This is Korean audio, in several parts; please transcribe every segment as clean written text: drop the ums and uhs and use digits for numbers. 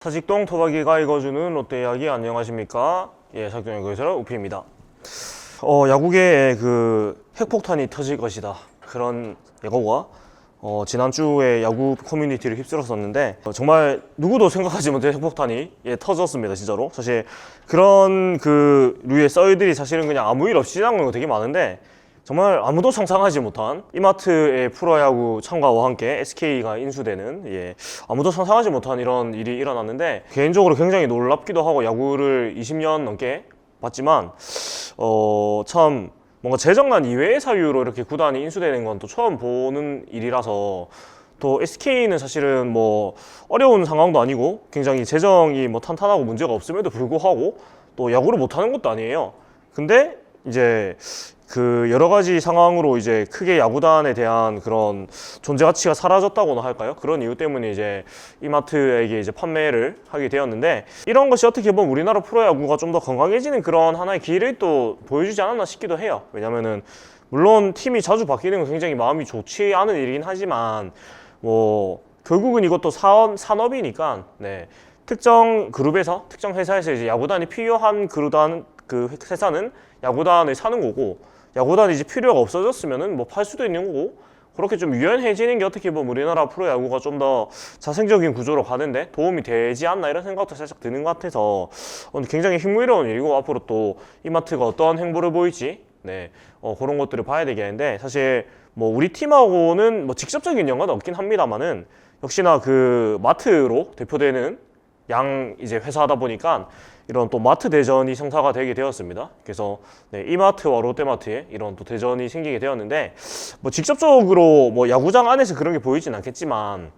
사직동 토박이가 읽어주는 롯데 이야기 안녕하십니까? 예, 사직동 읽어주는 우피입니다. 야구계에 그 핵폭탄이 터질 것이다. 그런 예고가 지난주에 야구 커뮤니티를 휩쓸었었는데 정말 누구도 생각하지 못한 핵폭탄이 터졌습니다. 진짜로. 사실 그런 그 류의 썰들이 사실은 그냥 아무 일 없이 지나간 거 되게 많은데 정말 아무도 상상하지 못한 이마트의 프로야구 참가와 함께 SK가 인수되는 아무도 상상하지 못한 이런 일이 일어났는데 개인적으로 굉장히 놀랍기도 하고 야구를 20년 넘게 봤지만 참 뭔가 재정난 이외의 사유로 이렇게 구단이 인수되는 건 또 처음 보는 일이라서 또 SK는 사실은 뭐 어려운 상황도 아니고 굉장히 재정이 뭐 탄탄하고 문제가 없음에도 불구하고 또 야구를 못하는 것도 아니에요. 근데 이제 그 여러 가지 상황으로 이제 크게 야구단에 대한 그런 존재 가치가 사라졌다고나 할까요? 그런 이유 때문에 이제 이마트에게 이제 판매를 하게 되었는데 이런 것이 어떻게 보면 우리나라 프로야구가 좀 더 건강해지는 그런 하나의 길을 또 보여주지 않았나 싶기도 해요. 왜냐면은 물론 팀이 자주 바뀌는 건 굉장히 마음이 좋지 않은 일이긴 하지만 뭐 결국은 이것도 산업이니까 특정 그룹에서 특정 회사에서 이제 야구단이 필요한 그 회사는 야구단을 사는 거고 야구단이 이제 필요가 없어졌으면은 뭐 팔 수도 있는 거고 그렇게 좀 유연해지는 게 어떻게 보면 우리나라 프로야구가 좀 더 자생적인 구조로 가는데 도움이 되지 않나 이런 생각도 살짝 드는 것 같아서 굉장히 흥미로운 일이고 앞으로 또 이마트가 어떠한 행보를 보일지 그런 것들을 봐야 되겠는데 사실 뭐 우리 팀하고는 뭐 직접적인 연관은 없긴 합니다만은 역시나 그 마트로 대표되는 이제 회사하다 보니까 이런 또 마트 대전이 성사가 되게 되었습니다. 그래서 이마트와 롯데마트에 이런 또 대전이 생기게 되었는데 뭐 직접적으로 뭐 야구장 안에서 그런 게 보이진 않겠지만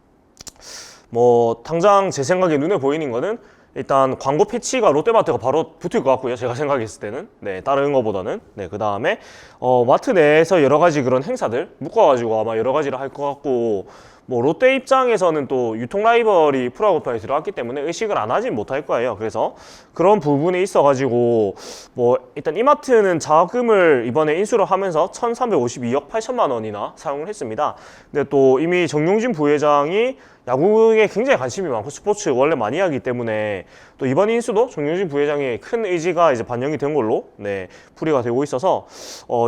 뭐 당장 제 생각에 눈에 보이는 거는 일단 광고 패치가 롯데마트가 바로 붙을 것 같고요. 제가 생각했을 때는 다른 거보다는 그 다음에 마트 내에서 여러 가지 그런 행사들 묶어가지고 아마 여러 가지를 할 것 같고 뭐 롯데 입장에서는 또 유통 라이벌이 프로야구판에 들어갔기 때문에 의식을 안 하진 못할 거예요. 그래서 그런 부분에 있어가지고 뭐 일단 이마트는 자금을 이번에 인수를 하면서 1,352억 8천만 원이나 사용을 했습니다. 근데 또 이미 정용진 부회장이 야구에 굉장히 관심이 많고 스포츠 원래 많이 하기 때문에 또 이번 인수도 정용진 부회장의 큰 의지가 이제 반영이 된 걸로 풀이가 되고 있어서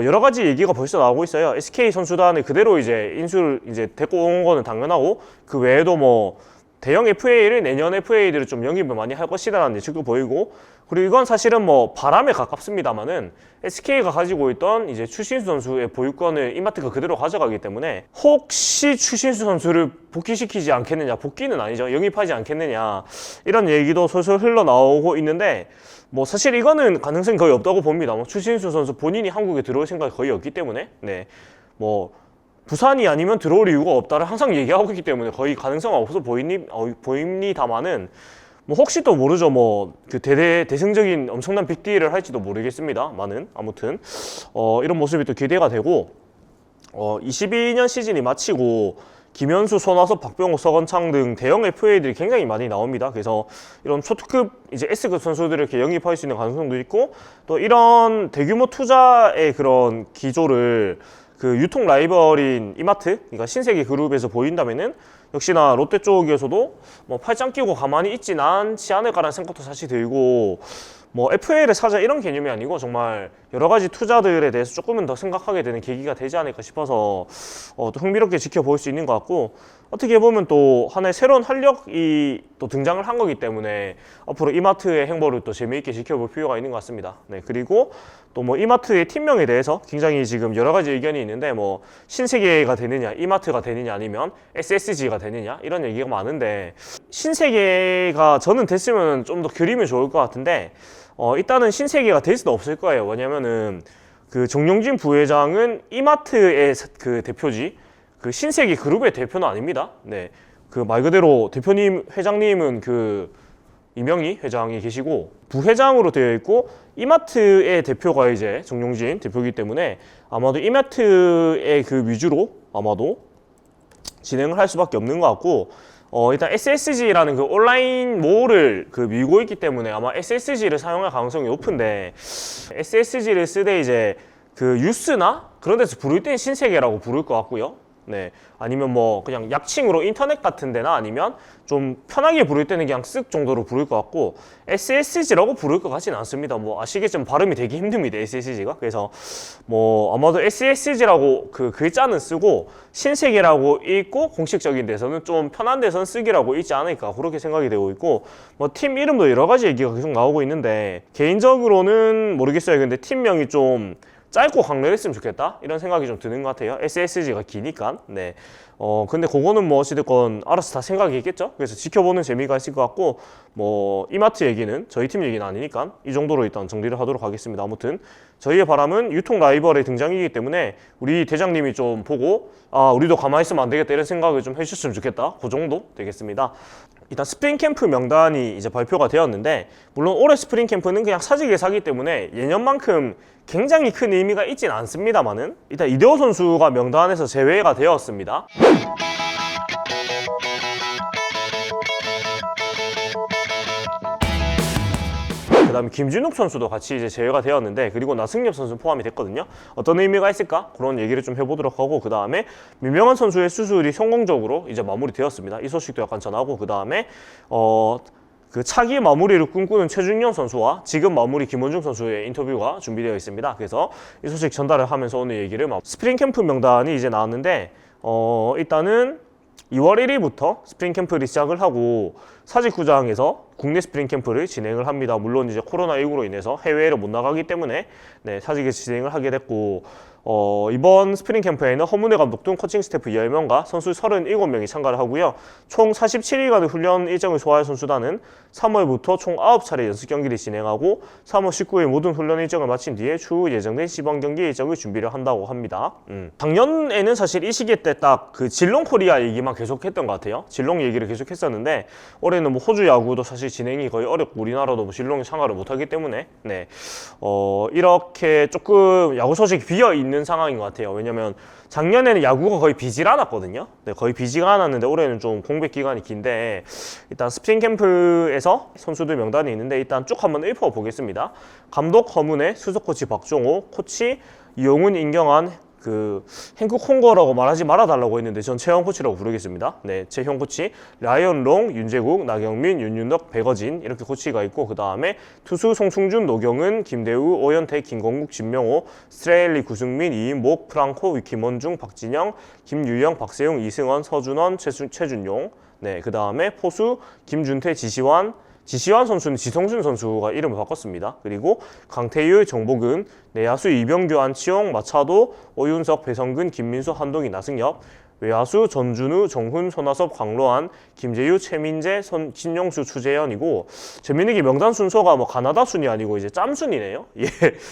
여러 가지 얘기가 벌써 나오고 있어요. SK 선수단을 그대로 이제 인수를 이제 데리고 온 거는 당연하고 그 외에도 뭐 대형 FA를 내년 FA들을 좀 영입을 많이 할 것이라는 예측도 보이고 그리고 이건 사실은 뭐 바람에 가깝습니다만은 SK가 가지고 있던 이제 추신수 선수의 보유권을 이마트가 그대로 가져가기 때문에 혹시 추신수 선수를 복귀시키지 않겠느냐 복귀는 아니죠 영입하지 않겠느냐 이런 얘기도 솔솔 흘러나오고 있는데 뭐 사실 이거는 가능성이 거의 없다고 봅니다. 뭐 추신수 선수 본인이 한국에 들어올 생각이 거의 없기 때문에 뭐 부산이 아니면 들어올 이유가 없다를 항상 얘기하고 있기 때문에 거의 가능성은 없어 보입니다만은 뭐 혹시 또 모르죠. 뭐 그 대승적인 엄청난 빅딜을 할지도 모르겠습니다만은 아무튼 이런 모습이 또 기대가 되고 22년 시즌이 마치고 김현수, 손아섭, 박병호, 서건창 등 대형 FA들이 굉장히 많이 나옵니다. 그래서 이런 초특급 이제 S급 선수들을 이렇게 영입할 수 있는 가능성도 있고 또 이런 대규모 투자의 그런 기조를 그 유통 라이벌인 이마트, 그러니까 신세계 그룹에서 보인다면은 역시나 롯데 쪽에서도 뭐 팔짱 끼고 가만히 있진 않지 않을까라는 생각도 사실 들고 뭐 FA를 사자 이런 개념이 아니고 정말 여러 가지 투자들에 대해서 조금은 더 생각하게 되는 계기가 되지 않을까 싶어서 또 흥미롭게 지켜볼 수 있는 것 같고 어떻게 보면 또 하나의 새로운 활력이 또 등장을 한 거기 때문에 앞으로 이마트의 행보를 또 재미있게 지켜볼 필요가 있는 것 같습니다. 그리고 또 뭐 이마트의 팀명에 대해서 굉장히 지금 여러 가지 의견이 있는데 뭐 신세계가 되느냐 이마트가 되느냐 아니면 SSG가 되느냐 이런 얘기가 많은데 신세계가 저는 됐으면 좀 더 그림이 좋을 것 같은데 일단은 신세계가 될 수는 없을 거예요. 왜냐면은 그 정용진 부회장은 이마트의 그 대표지 그 신세계 그룹의 대표는 아닙니다. 그 말 그대로 대표님 회장님은 그 이명희 회장이 계시고 부회장으로 되어 있고 이마트의 대표가 이제 정용진 대표이기 때문에 아마도 이마트의 그 위주로 아마도 진행을 할 수밖에 없는 것 같고 일단 SSG라는 그 온라인 몰을 그 밀고 있기 때문에 아마 SSG를 사용할 가능성이 높은데 SSG를 쓰되 이제 그 유스나 그런 데서 부를 땐 신세계라고 부를 것 같고요. 네, 아니면 뭐 그냥 약칭으로 인터넷 같은 데나 아니면 좀 편하게 부를 때는 그냥 쓱 정도로 부를 것 같고 SSG라고 부를 것 같지는 않습니다. 뭐 아시겠지만 발음이 되게 힘듭니다. SSG가. 그래서 뭐 아마도 SSG라고 그 글자는 쓰고 신세계라고 읽고 공식적인 데서는 좀 편한 데서는 쓰기라고 읽지 않을까 그렇게 생각이 되고 있고 뭐 팀 이름도 여러 가지 얘기가 계속 나오고 있는데 개인적으로는 모르겠어요. 근데 팀명이 좀 짧고 강렬했으면 좋겠다 이런 생각이 좀 드는 것 같아요. SSG가 기니까. 네. 근데 그거는 뭐 어찌됐건 알아서 다 생각이 있겠죠. 그래서 지켜보는 재미가 있을 것 같고 뭐 이마트 얘기는 저희 팀 얘기는 아니니까 이 정도로 일단 정리를 하도록 하겠습니다. 아무튼 저희의 바람은 유통 라이벌의 등장이기 때문에 우리 대장님이 좀 보고 아 우리도 가만히 있으면 안 되겠다 이런 생각을 좀 해주셨으면 좋겠다. 그 정도 되겠습니다. 일단 스프링 캠프 명단이 이제 발표가 되었는데 물론 올해 스프링 캠프는 그냥 사직을 사기 때문에 예년만큼 굉장히 큰 의미가 있진 않습니다만은 일단 이대호 선수가 명단에서 제외가 되었습니다. 그 다음에 김진욱 선수도 같이 이제 제외가 되었는데 그리고 나승엽 선수 포함이 됐거든요. 어떤 의미가 있을까? 그런 얘기를 좀 해보도록 하고 그 다음에 민명환 선수의 수술이 성공적으로 이제 마무리되었습니다. 이 소식도 약간 전하고 그 다음에 그 차기 마무리를 꿈꾸는 최준영 선수와 지금 마무리 김원중 선수의 인터뷰가 준비되어 있습니다. 그래서 이 소식 전달을 하면서 오늘 얘기를 스프링 캠프 명단이 이제 나왔는데 일단은 2월 1일부터 스프링 캠프를 시작을 하고 사직구장에서 국내 스프링 캠프를 진행을 합니다. 물론 이제 코로나19로 인해서 해외로 못 나가기 때문에 네, 사직에서 진행을 하게 됐고 이번 스프링 캠프에는 허문회 감독 등 코칭 스태프 10명과 선수 37명이 참가를 하고요. 총 47일간의 훈련 일정을 소화할 선수단은 3월부터 총 9차례 연습 경기를 진행하고 3월 19일 모든 훈련 일정을 마친 뒤에 추후 예정된 시범 경기 일정을 준비를 한다고 합니다. 작년에는 사실 이 시기 때 딱 그 질롱 코리아 얘기만 계속했던 것 같아요. 질롱 얘기를 계속했었는데 올해는 뭐 호주 야구도 사실 진행이 거의 어렵고 우리나라도 뭐 질롱에 참가를 못하기 때문에 네, 이렇게 조금 야구 소식이 비어있는 상황인 것 같아요. 왜냐면 작년에는 야구가 거의 비질 않았거든요. 네, 거의 비지가 않았는데 올해는 좀 공백 기간이 긴데 일단 스프링 캠프에서 선수들 명단이 있는데 일단 쭉 한번 읊어보겠습니다. 감독 허문회, 수석 코치 박종호, 코치 이용훈, 임경환, 그 행국 홍거라고 말하지 말아달라고 했는데 전 최형 코치라고 부르겠습니다. 네, 최형 코치, 라이언롱, 윤재국, 나경민, 윤윤덕, 백어진 이렇게 코치가 있고 그 다음에 투수 송충준, 노경은, 김대우, 오현태, 김건국, 진명호, 스트레일리, 구승민, 이인복, 프랑코, 김원중, 박진영, 김유영, 박세용, 이승원, 서준원, 최준용. 네, 그 다음에 포수 김준태, 지시환 선수는 지성준 선수가 이름을 바꿨습니다. 그리고 강태율, 정복은, 내야수 이병규, 안치홍, 마차도, 오윤석, 배성근, 김민수, 한동희, 나승엽, 외야수 전준우, 정훈, 손아섭, 광로한, 김재유, 최민재, 신용수, 추재현이고 재밌는 게 명단 순서가 뭐 가나다 순이 아니고 이제 짬순이네요. 예,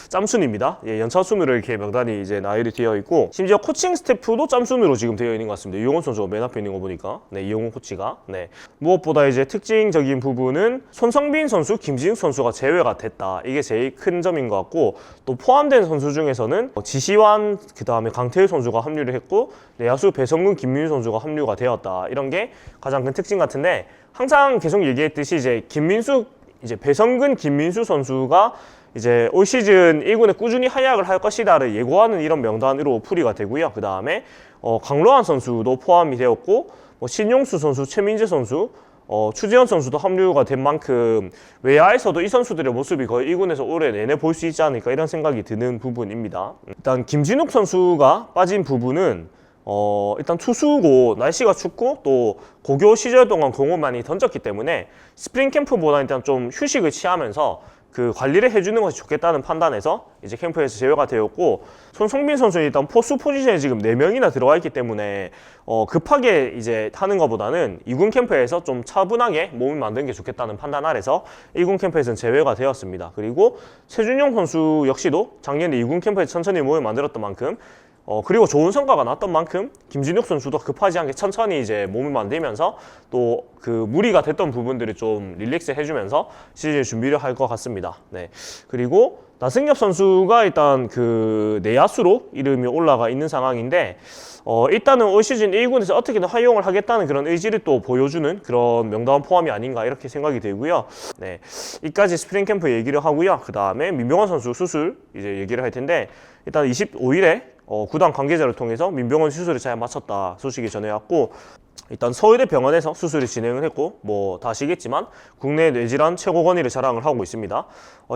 짬순입니다. 예, 연차 순으로 이렇게 명단이 이제 나열이 되어 있고 심지어 코칭 스태프도 짬순으로 지금 되어 있는 것 같습니다. 이용훈 선수가 맨 앞에 있는 거 보니까 네, 이용훈 코치가 네. 무엇보다 이제 특징적인 부분은 손성빈 선수, 김진욱 선수가 제외가 됐다. 이게 제일 큰 점인 것 같고 또 포함된 선수 중에서는 지시환 그 다음에 강태일 선수가 합류를 했고 내야수 배성근, 김민수 선수가 합류가 되었다. 이런 게 가장 큰 특징 같은데 항상 계속 얘기했듯이 이제 배성근, 김민수 선수가 이제 올 시즌 1군에 꾸준히 활약을 할 것이다를 예고하는 이런 명단으로 풀이가 되고요. 그 다음에 강로한 선수도 포함이 되었고 신용수 선수, 최민재 선수, 추재현 선수도 합류가 된 만큼 외야에서도 이 선수들의 모습이 거의 1군에서 올해 내내 볼 수 있지 않을까 이런 생각이 드는 부분입니다. 일단 김진욱 선수가 빠진 부분은 일단 투수고 날씨가 춥고 또 고교 시절 동안 공을 많이 던졌기 때문에 스프링 캠프보다 일단 좀 휴식을 취하면서 그 관리를 해주는 것이 좋겠다는 판단에서 이제 캠프에서 제외가 되었고 손성빈 선수는 일단 포수 포지션에 지금 4명이나 들어와 있기 때문에 급하게 이제 하는 것보다는 2군 캠프에서 좀 차분하게 몸을 만드는 게 좋겠다는 판단 아래서 1군 캠프에서는 제외가 되었습니다. 그리고 최준용 선수 역시도 작년에 2군 캠프에서 천천히 몸을 만들었던 만큼 그리고 좋은 성과가 났던 만큼 김진욱 선수도 급하지 않게 천천히 이제 몸을 만들면서 또 그 무리가 됐던 부분들을 좀 릴렉스 해주면서 시즌 준비를 할 것 같습니다. 네. 그리고 나승엽 선수가 일단 그 내야수로 이름이 올라가 있는 상황인데 일단은 올 시즌 1군에서 어떻게든 활용을 하겠다는 그런 의지를 또 보여주는 그런 명단 포함이 아닌가 이렇게 생각이 들고요. 네. 이까지 스프링 캠프 얘기를 하고요. 그 다음에 민병헌 선수 수술 이제 얘기를 할 텐데 일단 25일에 구단 관계자를 통해서 민병헌 수술을 잘 마쳤다 소식이 전해왔고, 일단 서울대 병원에서 수술을 진행을 했고, 뭐 다 아시겠지만 국내 뇌질환 최고 권위를 자랑을 하고 있습니다.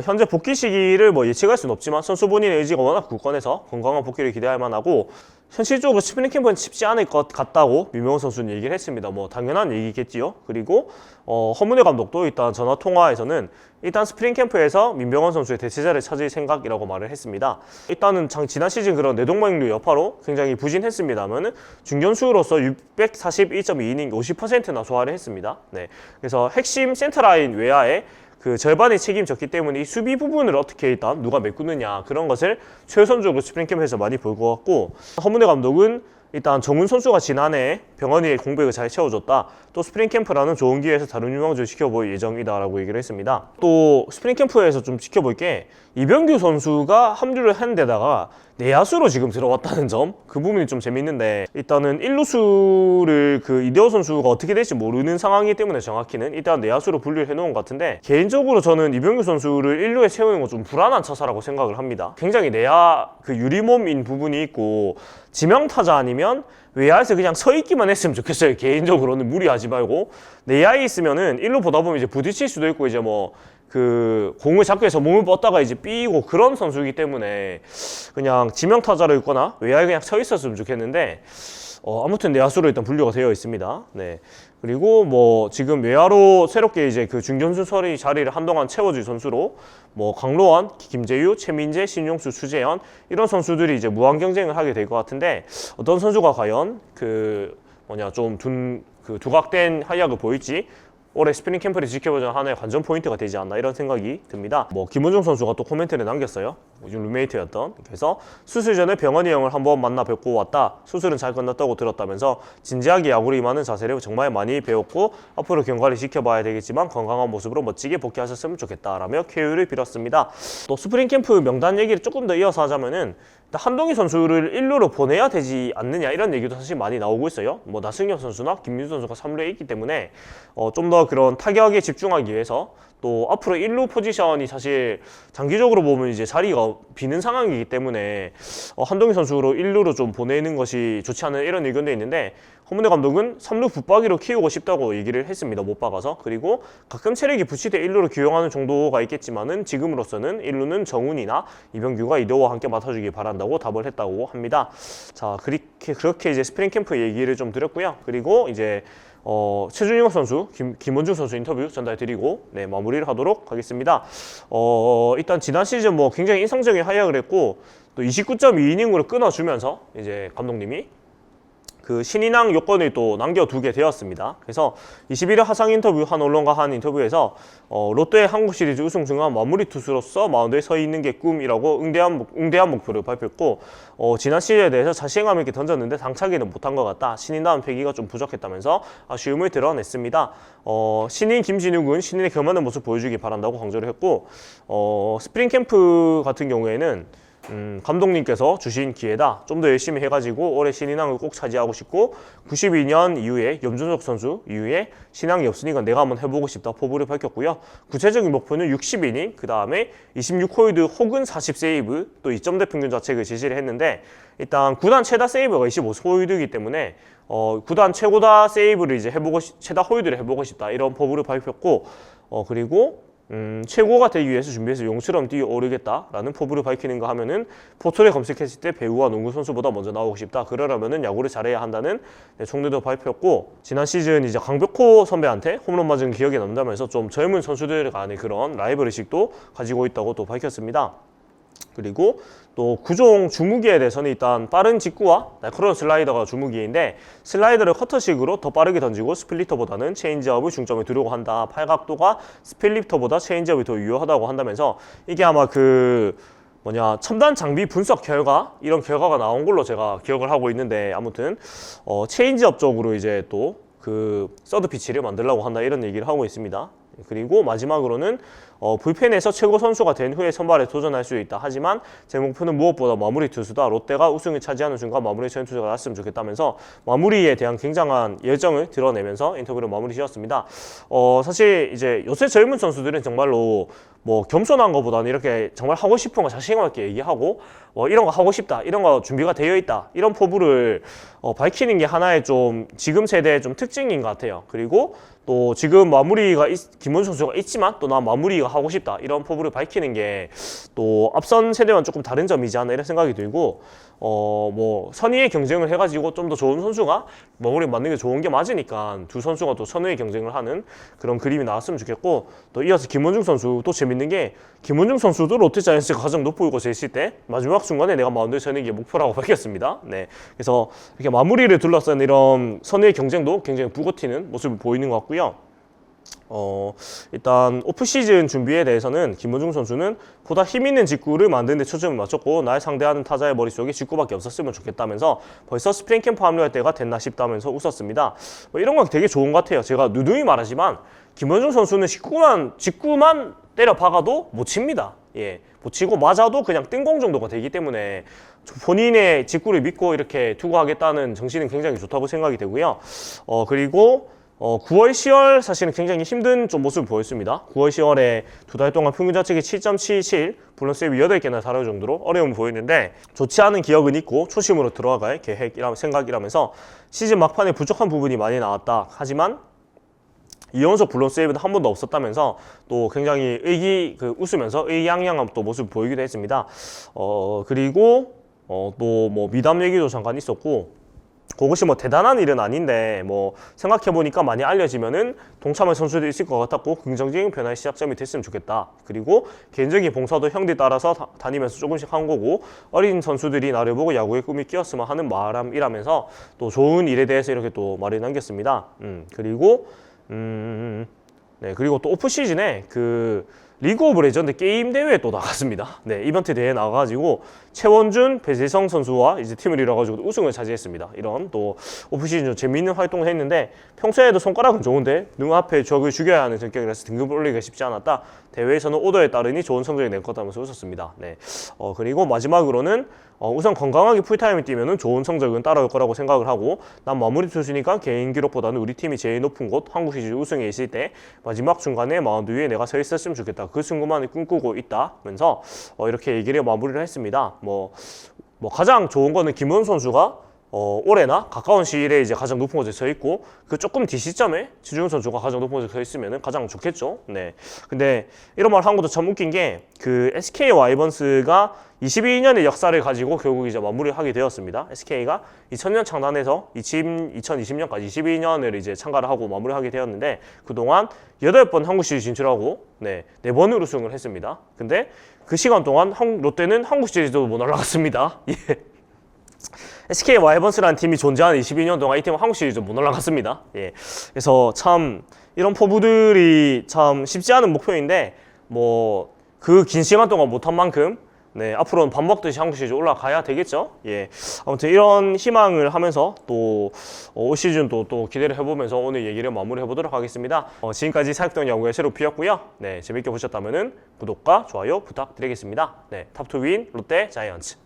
현재 복귀 시기를 뭐 예측할 수는 없지만 선수 본인의 의지가 워낙 굳건해서 건강한 복귀를 기대할 만하고, 현실적으로 스프링 캠프는 쉽지 않을 것 같다고 민병헌 선수는 얘기를 했습니다. 뭐 당연한 얘기겠지요. 그리고 허문회 감독도 일단 전화 통화에서는 일단 스프링 캠프에서 민병헌 선수의 대체자를 찾을 생각이라고 말을 했습니다. 일단은 지난 시즌 그런 뇌동맥류 여파로 굉장히 부진했습니다만 중견수로서 641.2이닝 50%나 소화를 했습니다. 네, 그래서 핵심 센터라인 외야에 그 절반이 책임졌기 때문에 이 수비 부분을 어떻게 일단 누가 메꾸느냐, 그런 것을 최우선적으로 스프링 캠프에서 많이 볼 것 같고, 허문회 감독은 일단 정훈 선수가 지난해 병원의 공백을 잘 채워줬다. 또 스프링 캠프라는 좋은 기회에서 다른 유망주를 지켜볼 예정이다라고 얘기를 했습니다. 또 스프링 캠프에서 좀 지켜볼 게 이병규 선수가 합류를 한 데다가 내야수로 지금 들어왔다는 점, 그 부분이 좀 재밌는데, 일단은 1루수를 그 이대호 선수가 어떻게 될지 모르는 상황이기 때문에 정확히는 일단 내야수로 분류를 해놓은 것 같은데, 개인적으로 저는 이병규 선수를 1루에 세우는 건 좀 불안한 차사라고 생각을 합니다. 굉장히 내야 그 유리몸인 부분이 있고, 지명타자 아니면 외야에서 그냥 서 있기만 했으면 좋겠어요. 개인적으로는 무리하지 말고. 내야에 있으면은 1루 보다 보면 이제 부딪힐 수도 있고, 이제 뭐 그 공을 잡기 위해서 몸을 뻗다가 이제 삐고 그런 선수이기 때문에 그냥 지명타자로 있거나 외야에 그냥 서 있었으면 좋겠는데, 아무튼 내야수로 일단 분류가 되어 있습니다. 네. 그리고 뭐 지금 외야로 새롭게 이제 그 중견수설이 자리를 한동안 채워줄 선수로 뭐 강로원, 김재유, 최민재, 신용수, 수재현 이런 선수들이 이제 무한 경쟁을 하게 될 것 같은데, 어떤 선수가 과연 그 좀 두각된 활약을 보일지 올해 스프링 캠프를 지켜보자는 하나의 관전 포인트가 되지 않나, 이런 생각이 듭니다. 뭐 김원중 선수가 또 코멘트를 남겼어요. 요즘 룸메이트였던. 그래서 수술 전에 병원이 형을 한번 만나 뵙고 왔다. 수술은 잘 끝났다고 들었다면서 진지하게 야구를 임하는 자세를 정말 많이 배웠고 앞으로 경과를 지켜봐야 되겠지만 건강한 모습으로 멋지게 복귀하셨으면 좋겠다라며 쾌유를 빌었습니다. 또 스프링 캠프 명단 얘기를 조금 더 이어서 하자면은 한동희 선수를 1루로 보내야 되지 않느냐, 이런 얘기도 사실 많이 나오고 있어요. 뭐 나승엽 선수나 김민수 선수가 3루에 있기 때문에 좀 더 그런 타격에 집중하기 위해서, 또 앞으로 1루 포지션이 사실 장기적으로 보면 이제 자리가 비는 상황이기 때문에 한동희 선수로 1루로 좀 보내는 것이 좋지 않은, 이런 의견도 있는데, 허문회 감독은 3루 붙박이로 키우고 싶다고 얘기를 했습니다. 못 박아서. 그리고 가끔 체력이 부치돼 1루로 기용하는 정도가 있겠지만은 지금으로서는 1루는 정훈이나 이병규가 이대호와 함께 맡아주길 바란다고 답을 했다고 합니다. 자, 그렇게 이제 스프링 캠프 얘기를 좀 드렸고요. 그리고 이제 최준용 선수, 김원중 선수 인터뷰 전달드리고 마무리를 하도록 하겠습니다. 일단 지난 시즌 뭐 굉장히 인상적인 활약을 했고, 또 29.2이닝으로 끊어주면서 이제 감독님이 그 신인왕 요건을 또 남겨두게 되었습니다. 그래서 21일 하상 인터뷰 한 언론과 한 인터뷰에서 롯데 한국 시리즈 우승 중간 마무리 투수로서 마운드에 서 있는 게 꿈이라고 응대한 목표를 발표했고, 지난 시즌에 대해서 자신감 있게 던졌는데 당차기는 못한 것 같다. 신인다운 패기가 좀 부족했다면서 아쉬움을 드러냈습니다. 신인 김진욱은 신인의 겸하는 모습 보여주기 바란다고 강조를 했고, 스프링 캠프 같은 경우에는 감독님께서 주신 기회다. 좀 더 열심히 해가지고 올해 신인왕을 꼭 차지하고 싶고, 92년 이후에 염준석 선수 이후에 신인왕이 없으니까 내가 한번 해보고 싶다 포부를 밝혔고요. 구체적인 목표는 60이닝, 그 다음에 26홀드 혹은 40세이브, 또 2점대 평균 자책을 제시를 했는데, 일단 구단 최다 세이브가 25홀드이기 때문에 구단 최고다 세이브를 이제 최다 홀드를 해보고 싶다, 이런 포부를 밝혔고, 그리고 최고가 되기 위해서 준비해서 용처럼 뛰어오르겠다라는 포부를 밝히는가 하면은 포털에 검색했을 때 배우와 농구 선수보다 먼저 나오고 싶다. 그러려면은 야구를 잘해야 한다는 총리도 발표했고, 지난 시즌 이제 강백호 선배한테 홈런 맞은 기억이 남다면서 좀 젊은 선수들 간의 그런 라이벌 의식도 가지고 있다고 또 밝혔습니다. 그리고 또 구종 주무기에 대해서는 일단 빠른 직구와 날카로운 슬라이더가 주무기인데, 슬라이더를 커터식으로 더 빠르게 던지고 스플리터보다는 체인지업을 중점에 두려고 한다. 팔각도가 스플리터보다 체인지업이 더 유효하다고 한다면서, 이게 아마 첨단 장비 분석 결과, 이런 결과가 나온 걸로 제가 기억을 하고 있는데, 아무튼 체인지업 쪽으로 이제 또 그 서드 피치를 만들려고 한다, 이런 얘기를 하고 있습니다. 그리고 마지막으로는 불펜에서 최고 선수가 된 후에 선발에 도전할 수 있다. 하지만 제 목표는 무엇보다 마무리 투수다. 롯데가 우승을 차지하는 순간 마무리 전투수가 났으면 좋겠다면서 마무리에 대한 굉장한 열정을 드러내면서 인터뷰를 마무리 지었습니다. 사실 이제 요새 젊은 선수들은 정말로 뭐 겸손한 것보다는 이렇게 정말 하고 싶은 거 자신감 있게 얘기하고 이런 거 하고 싶다, 이런 거 준비가 되어 있다, 이런 포부를 밝히는 게 하나의 좀 지금 세대의 좀 특징인 것 같아요. 그리고 또 지금 마무리가 김문수 선수가 있지만 또 난 마무리가 하고 싶다, 이런 포부를 밝히는 게 또 앞선 세대와는 조금 다른 점이지 않나 이런 생각이 들고, 뭐 선의의 경쟁을 해가지고 좀 더 좋은 선수가 마무리 맞는 게 좋은 게 맞으니까 두 선수가 또 선의의 경쟁을 하는 그런 그림이 나왔으면 좋겠고, 또 이어서 김원중 선수 또 재밌는 게 김원중 선수도 롯데 자이언츠가 가장 높은 곳에 있을 때 마지막 순간에 내가 마운드에 서는 게 목표라고 밝혔습니다. 네, 그래서 이렇게 마무리를 둘러싼 이런 선의의 경쟁도 굉장히 북어튀는 모습을 보이는 것 같고요. 일단 오프시즌 준비에 대해서는 김원중 선수는 보다 힘있는 직구를 만드는 데 초점을 맞췄고, 날 상대하는 타자의 머릿속에 직구밖에 없었으면 좋겠다면서 벌써 스프링 캠프 합류할 때가 됐나 싶다면서 웃었습니다. 이런 건 되게 좋은 것 같아요. 제가 누누이 말하지만 김원중 선수는 직구만 때려 박아도 못 칩니다. 예, 못 치고 맞아도 그냥 뜬공 정도가 되기 때문에 본인의 직구를 믿고 이렇게 투구하겠다는 정신은 굉장히 좋다고 생각이 되고요. 그리고 9월, 10월 사실은 굉장히 힘든 좀 모습을 보였습니다. 9월, 10월에 두 달 동안 평균 자책이 7.77, 블런세이브 8개나 다를 정도로 어려움을 보이는데, 좋지 않은 기억은 있고 초심으로 들어갈 생각이라면서 시즌 막판에 부족한 부분이 많이 나왔다. 하지만 이연속 블런세이브는 한 번도 없었다면서 또 굉장히 웃으면서 의기양양한 또 모습을 보이기도 했습니다. 그리고 또 뭐 미담 얘기도 잠깐 있었고, 그것이 뭐 대단한 일은 아닌데 뭐 생각해보니까 많이 알려지면은 동참할 선수들이 있을 것 같았고 긍정적인 변화의 시작점이 됐으면 좋겠다. 그리고 개인적인 봉사도 형들 따라서 다니면서 조금씩 한 거고, 어린 선수들이 나를 보고 야구의 꿈이 끼었으면 하는 바람이라면서 또 좋은 일에 대해서 이렇게 또 말을 남겼습니다. 그리고 네, 그리고 또 오프시즌에 그 리그 오브 레전드 게임 대회에 또 나갔습니다. 네, 이벤트 대회에 나가가지고 최원준, 배재성 선수와 이제 팀을 이뤄가지고 우승을 차지했습니다. 이런 또 오프시즌 좀 재미있는 활동을 했는데, 평소에도 손가락은 좋은데 눈앞에 적을 죽여야 하는 성격이라서 등급을 올리기가 쉽지 않았다. 대회에서는 오더에 따르니 좋은 성적이 낼 거다면서 웃었습니다. 네, 그리고 마지막으로는 우선 건강하게 풀타임을 뛰면은 좋은 성적은 따라올 거라고 생각을 하고, 난 마무리 투수니까 개인 기록보다는 우리 팀이 제일 높은 곳 한국 시리즈 우승에 있을 때 마지막 중간에 마운드 위에 내가 서 있었으면 좋겠다. 그 순간만을 꿈꾸고 있다면서 이렇게 얘기를 마무리를 했습니다. 뭐 가장 좋은 거는 김원 선수가 올해나 가까운 시일에 이제 가장 높은 곳에 서 있고, 그 조금 뒤 시점에 지중 선수가 가장 높은 곳에 서 있으면 가장 좋겠죠. 네. 근데 이런 말 한 것도 참 웃긴 게, 그 SK 와이번스가 22년의 역사를 가지고 결국 이제 마무리를 하게 되었습니다. SK가 2000년 창단해서 2020년까지 22년을 이제 참가를 하고 마무리하게 되었는데, 그동안 8번 한국 시리즈 진출하고 4번을 우승을 했습니다. 근데 그 시간 동안 롯데는 한국 시리즈도 못 올라갔습니다. 예. SK 와이번스라는 팀이 존재하는 22년 동안 이 팀은 한국 시리즈 못 올라갔습니다. 예. 그래서 참 이런 포부들이 참 쉽지 않은 목표인데, 뭐 그 긴 시간 동안 못한 만큼 앞으로는 밥 먹듯이 한국 시리즈 올라가야 되겠죠. 예. 아무튼 이런 희망을 하면서 또 올 시즌도 또 기대를 해보면서 오늘 얘기를 마무리해 보도록 하겠습니다. 지금까지 사육동 야구의 셰로피였고요. 재밌게 보셨다면은 구독과 좋아요 부탁드리겠습니다. 탑2윈 롯데 자이언츠.